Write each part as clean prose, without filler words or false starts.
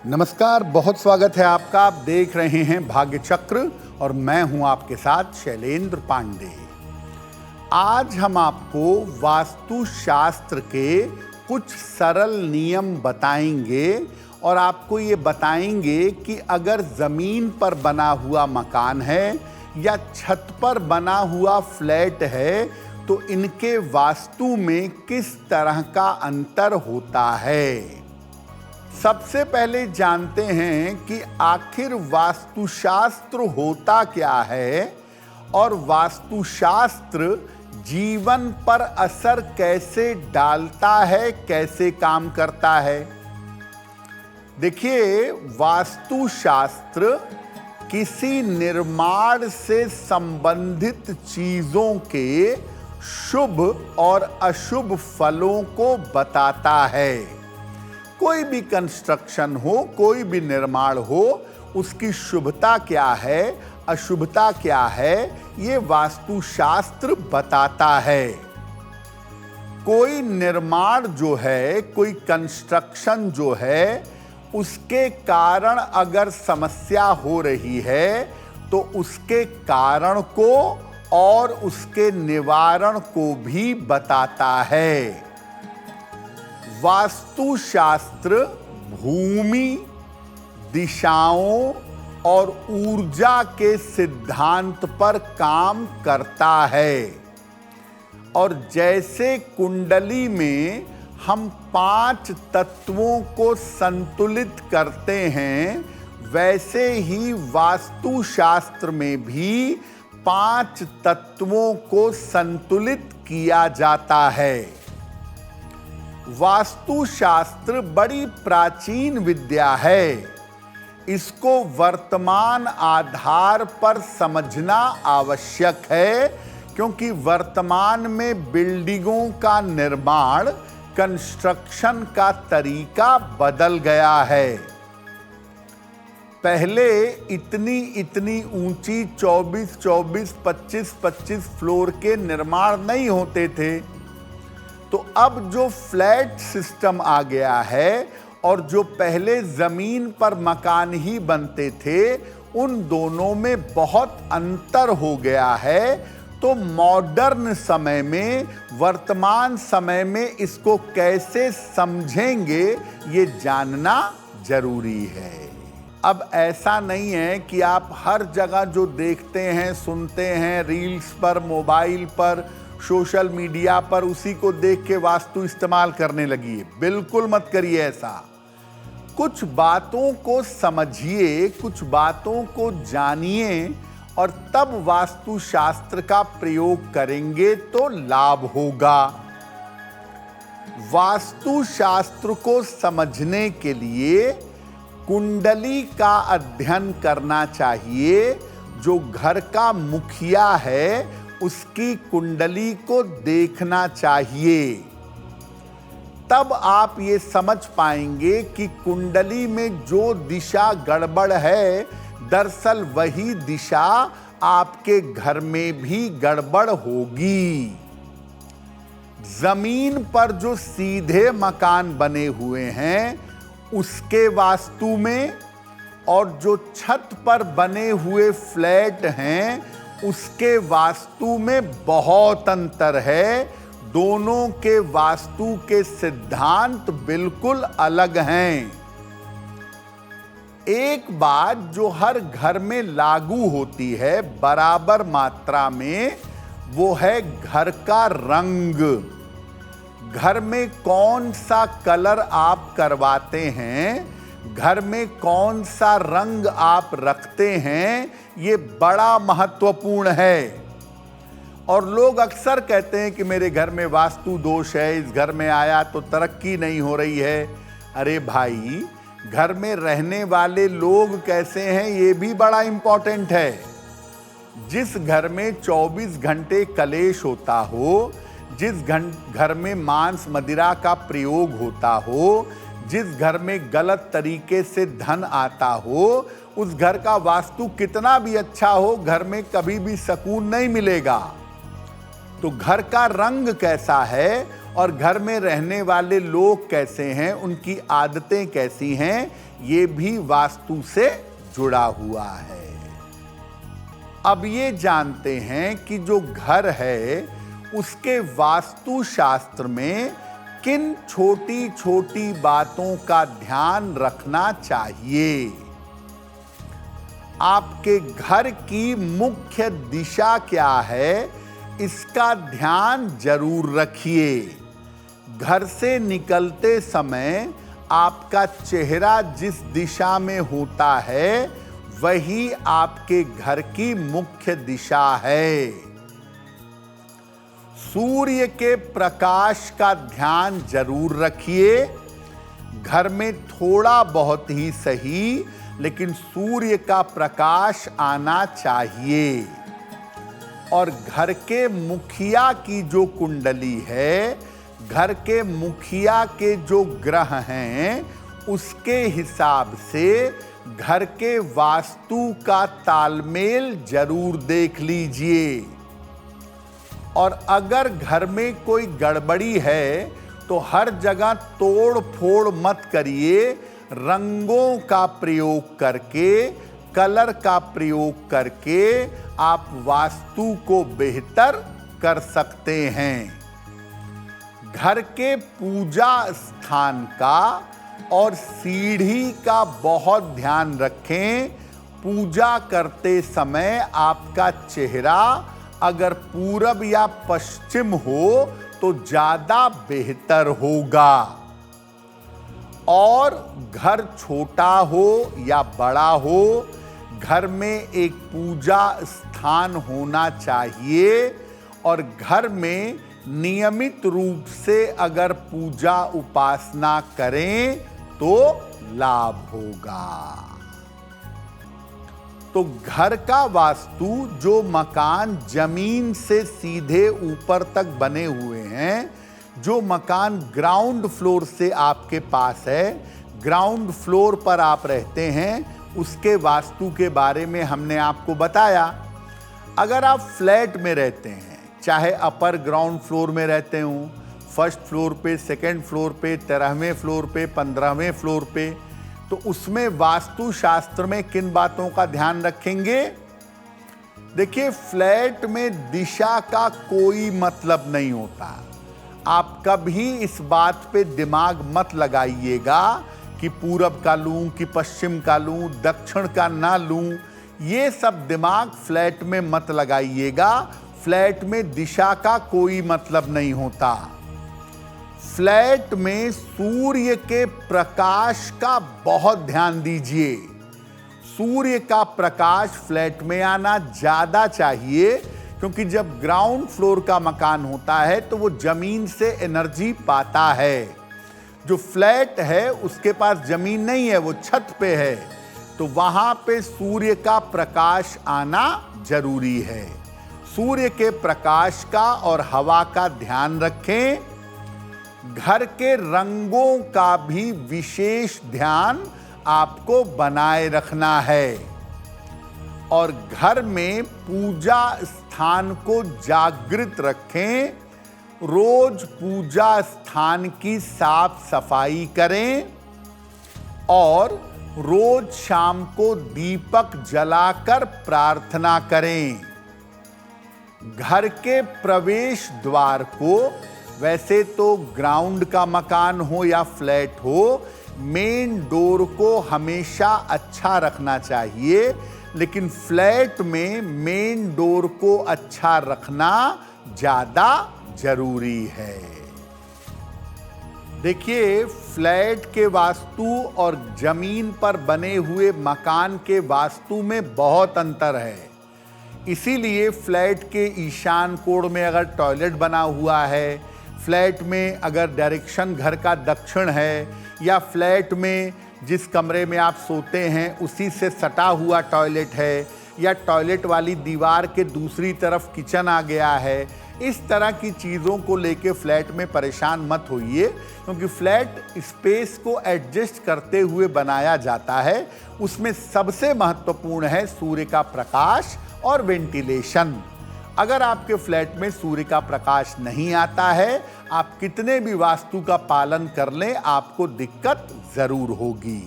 नमस्कार, बहुत स्वागत है आपका। आप देख रहे हैं भाग्य चक्र और मैं हूं आपके साथ शैलेंद्र पांडे। आज हम आपको वास्तुशास्त्र के कुछ सरल नियम बताएंगे और आपको ये बताएंगे कि अगर जमीन पर बना हुआ मकान है या छत पर बना हुआ फ्लैट है तो इनके वास्तु में किस तरह का अंतर होता है। सबसे पहले जानते हैं कि आखिर वास्तुशास्त्र होता क्या है और वास्तुशास्त्र जीवन पर असर कैसे डालता है, कैसे काम करता है। देखिए, वास्तुशास्त्र किसी निर्माण से संबंधित चीजों के शुभ और अशुभ फलों को बताता है। कोई भी कंस्ट्रक्शन हो, कोई भी निर्माण हो, उसकी शुभता क्या है, अशुभता क्या है, ये वास्तुशास्त्र बताता है। कोई निर्माण जो है, कोई कंस्ट्रक्शन जो है, उसके कारण अगर समस्या हो रही है तो उसके कारण को और उसके निवारण को भी बताता है। वास्तुशास्त्र भूमि, दिशाओं और ऊर्जा के सिद्धांत पर काम करता है। और जैसे कुंडली में हम 5 तत्वों को संतुलित करते हैं, वैसे ही वास्तुशास्त्र में भी 5 तत्वों को संतुलित किया जाता है। वास्तुशास्त्र बड़ी प्राचीन विद्या है। इसको वर्तमान आधार पर समझना आवश्यक है, क्योंकि वर्तमान में बिल्डिंगों का निर्माण, कंस्ट्रक्शन का तरीका बदल गया है। पहले इतनी इतनी ऊंची 24-24, 25-25 फ्लोर के निर्माण नहीं होते थे। तो अब जो फ्लैट सिस्टम आ गया है और जो पहले जमीन पर मकान ही बनते थे, उन दोनों में बहुत अंतर हो गया है। तो मॉडर्न समय में, वर्तमान समय में इसको कैसे समझेंगे, ये जानना जरूरी है। अब ऐसा नहीं है कि आप हर जगह जो देखते हैं, सुनते हैं, रील्स पर, मोबाइल पर, सोशल मीडिया पर, उसी को देख के वास्तु इस्तेमाल करने लगिए। बिल्कुल मत करिए ऐसा। कुछ बातों को समझिए, कुछ बातों को जानिए और तब वास्तुशास्त्र का प्रयोग करेंगे तो लाभ होगा। वास्तुशास्त्र को समझने के लिए कुंडली का अध्ययन करना चाहिए। जो घर का मुखिया है उसकी कुंडली को देखना चाहिए। तब आप ये समझ पाएंगे कि कुंडली में जो दिशा गड़बड़ है, दरअसल वही दिशा आपके घर में भी गड़बड़ होगी। जमीन पर जो सीधे मकान बने हुए हैं उसके वास्तु में और जो छत पर बने हुए फ्लैट हैं उसके वास्तु में बहुत अंतर है। दोनों के वास्तु के सिद्धांत बिल्कुल अलग हैं। एक बात जो हर घर में लागू होती है बराबर मात्रा में, वो है घर का रंग। घर में कौन सा कलर आप करवाते हैं, घर में कौन सा रंग आप रखते हैं, ये बड़ा महत्वपूर्ण है। और लोग अक्सर कहते हैं कि मेरे घर में वास्तु दोष है, इस घर में आया तो तरक्की नहीं हो रही है। अरे भाई, घर में रहने वाले लोग कैसे हैं ये भी बड़ा इंपॉर्टेंट है। जिस घर में 24 घंटे कलेश होता हो, जिस घर में मांस मदिरा का प्रयोग होता हो, जिस घर में गलत तरीके से धन आता हो, उस घर का वास्तु कितना भी अच्छा हो, घर में कभी भी सुकून नहीं मिलेगा। तो घर का रंग कैसा है और घर में रहने वाले लोग कैसे हैं, उनकी आदतें कैसी हैं, ये भी वास्तु से जुड़ा हुआ है। अब ये जानते हैं कि जो घर है उसके वास्तु शास्त्र में किन छोटी छोटी बातों का ध्यान रखना चाहिए। आपके घर की मुख्य दिशा क्या है, इसका ध्यान जरूर रखिए। घर से निकलते समय आपका चेहरा जिस दिशा में होता है वही आपके घर की मुख्य दिशा है। सूर्य के प्रकाश का ध्यान जरूर रखिए। घर में थोड़ा बहुत ही सही, लेकिन सूर्य का प्रकाश आना चाहिए। और घर के मुखिया की जो कुंडली है, घर के मुखिया के जो ग्रह हैं, उसके हिसाब से घर के वास्तु का तालमेल जरूर देख लीजिए। और अगर घर में कोई गड़बड़ी है तो हर जगह तोड़ फोड़ मत करिए। रंगों का प्रयोग करके, कलर का प्रयोग करके आप वास्तु को बेहतर कर सकते हैं। घर के पूजा स्थान का और सीढ़ी का बहुत ध्यान रखें। पूजा करते समय आपका चेहरा अगर पूरब या पश्चिम हो तो ज्यादा बेहतर होगा। और घर छोटा हो या बड़ा हो, घर में एक पूजा स्थान होना चाहिए। और घर में नियमित रूप से अगर पूजा उपासना करें तो लाभ होगा। तो घर का वास्तु, जो मकान जमीन से सीधे ऊपर तक बने हुए हैं, जो मकान ग्राउंड फ्लोर से आपके पास है, ग्राउंड फ्लोर पर आप रहते हैं, उसके वास्तु के बारे में हमने आपको बताया। अगर आप फ्लैट में रहते हैं, चाहे अपर ग्राउंड फ्लोर में रहते हो, फर्स्ट फ्लोर पे, सेकंड फ्लोर पे, 13वें फ्लोर पे, 15वें फ्लोर पे, तो उसमें वास्तु शास्त्र में किन बातों का ध्यान रखेंगे। देखिए, फ्लैट में दिशा का कोई मतलब नहीं होता। आप कभी इस बात पे दिमाग मत लगाइएगा कि पूरब का लूं कि पश्चिम का लूं, दक्षिण का ना लूं। ये सब दिमाग फ्लैट में मत लगाइएगा। फ्लैट में दिशा का कोई मतलब नहीं होता। फ्लैट में सूर्य के प्रकाश का बहुत ध्यान दीजिए। सूर्य का प्रकाश फ्लैट में आना ज्यादा चाहिए, क्योंकि जब ग्राउंड फ्लोर का मकान होता है तो वो जमीन से एनर्जी पाता है। जो फ्लैट है उसके पास जमीन नहीं है, वो छत पे है, तो वहां पे सूर्य का प्रकाश आना जरूरी है। सूर्य के प्रकाश का और हवा का ध्यान रखें। घर के रंगों का भी विशेष ध्यान आपको बनाए रखना है। और घर में पूजा स्थान को जागृत रखें। रोज पूजा स्थान की साफ सफाई करें और रोज शाम को दीपक जलाकर प्रार्थना करें। घर के प्रवेश द्वार को, वैसे तो ग्राउंड का मकान हो या फ्लैट हो, मेन डोर को हमेशा अच्छा रखना चाहिए, लेकिन फ्लैट में मेन डोर को अच्छा रखना ज्यादा जरूरी है। देखिए, फ्लैट के वास्तु और जमीन पर बने हुए मकान के वास्तु में बहुत अंतर है। इसीलिए फ्लैट के ईशान कोण में अगर टॉयलेट बना हुआ है, फ्लैट में अगर डायरेक्शन घर का दक्षिण है, या फ्लैट में जिस कमरे में आप सोते हैं उसी से सटा हुआ टॉयलेट है, या टॉयलेट वाली दीवार के दूसरी तरफ किचन आ गया है, इस तरह की चीज़ों को लेके फ्लैट में परेशान मत होइए, क्योंकि फ्लैट स्पेस को एडजस्ट करते हुए बनाया जाता है। उसमें सबसे महत्वपूर्ण है सूर्य का प्रकाश और वेंटिलेशन। अगर आपके फ्लैट में सूर्य का प्रकाश नहीं आता है, आप कितने भी वास्तु का पालन कर लें, आपको दिक्कत जरूर होगी।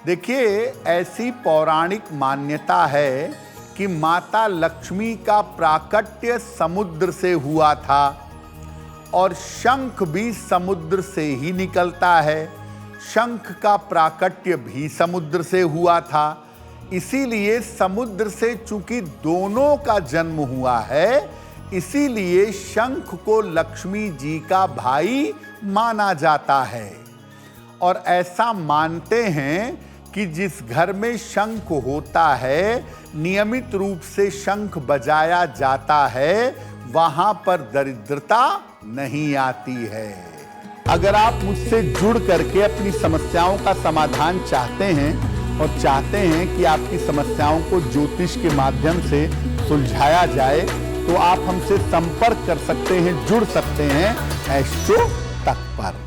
देखिए, ऐसी पौराणिक मान्यता है कि माता लक्ष्मी का प्राकट्य समुद्र से हुआ था और शंख भी समुद्र से ही निकलता है। शंख का प्राकट्य भी समुद्र से हुआ था। इसीलिए समुद्र से चूंकि दोनों का जन्म हुआ है, इसीलिए शंख को लक्ष्मी जी का भाई माना जाता है। और ऐसा मानते हैं कि जिस घर में शंख होता है, नियमित रूप से शंख बजाया जाता है, वहां पर दरिद्रता नहीं आती है। अगर आप मुझसे जुड़ करके अपनी समस्याओं का समाधान चाहते हैं और चाहते हैं कि आपकी समस्याओं को ज्योतिष के माध्यम से सुलझाया जाए, तो आप हमसे संपर्क कर सकते हैं, जुड़ सकते हैं एस्ट्रो तक पर।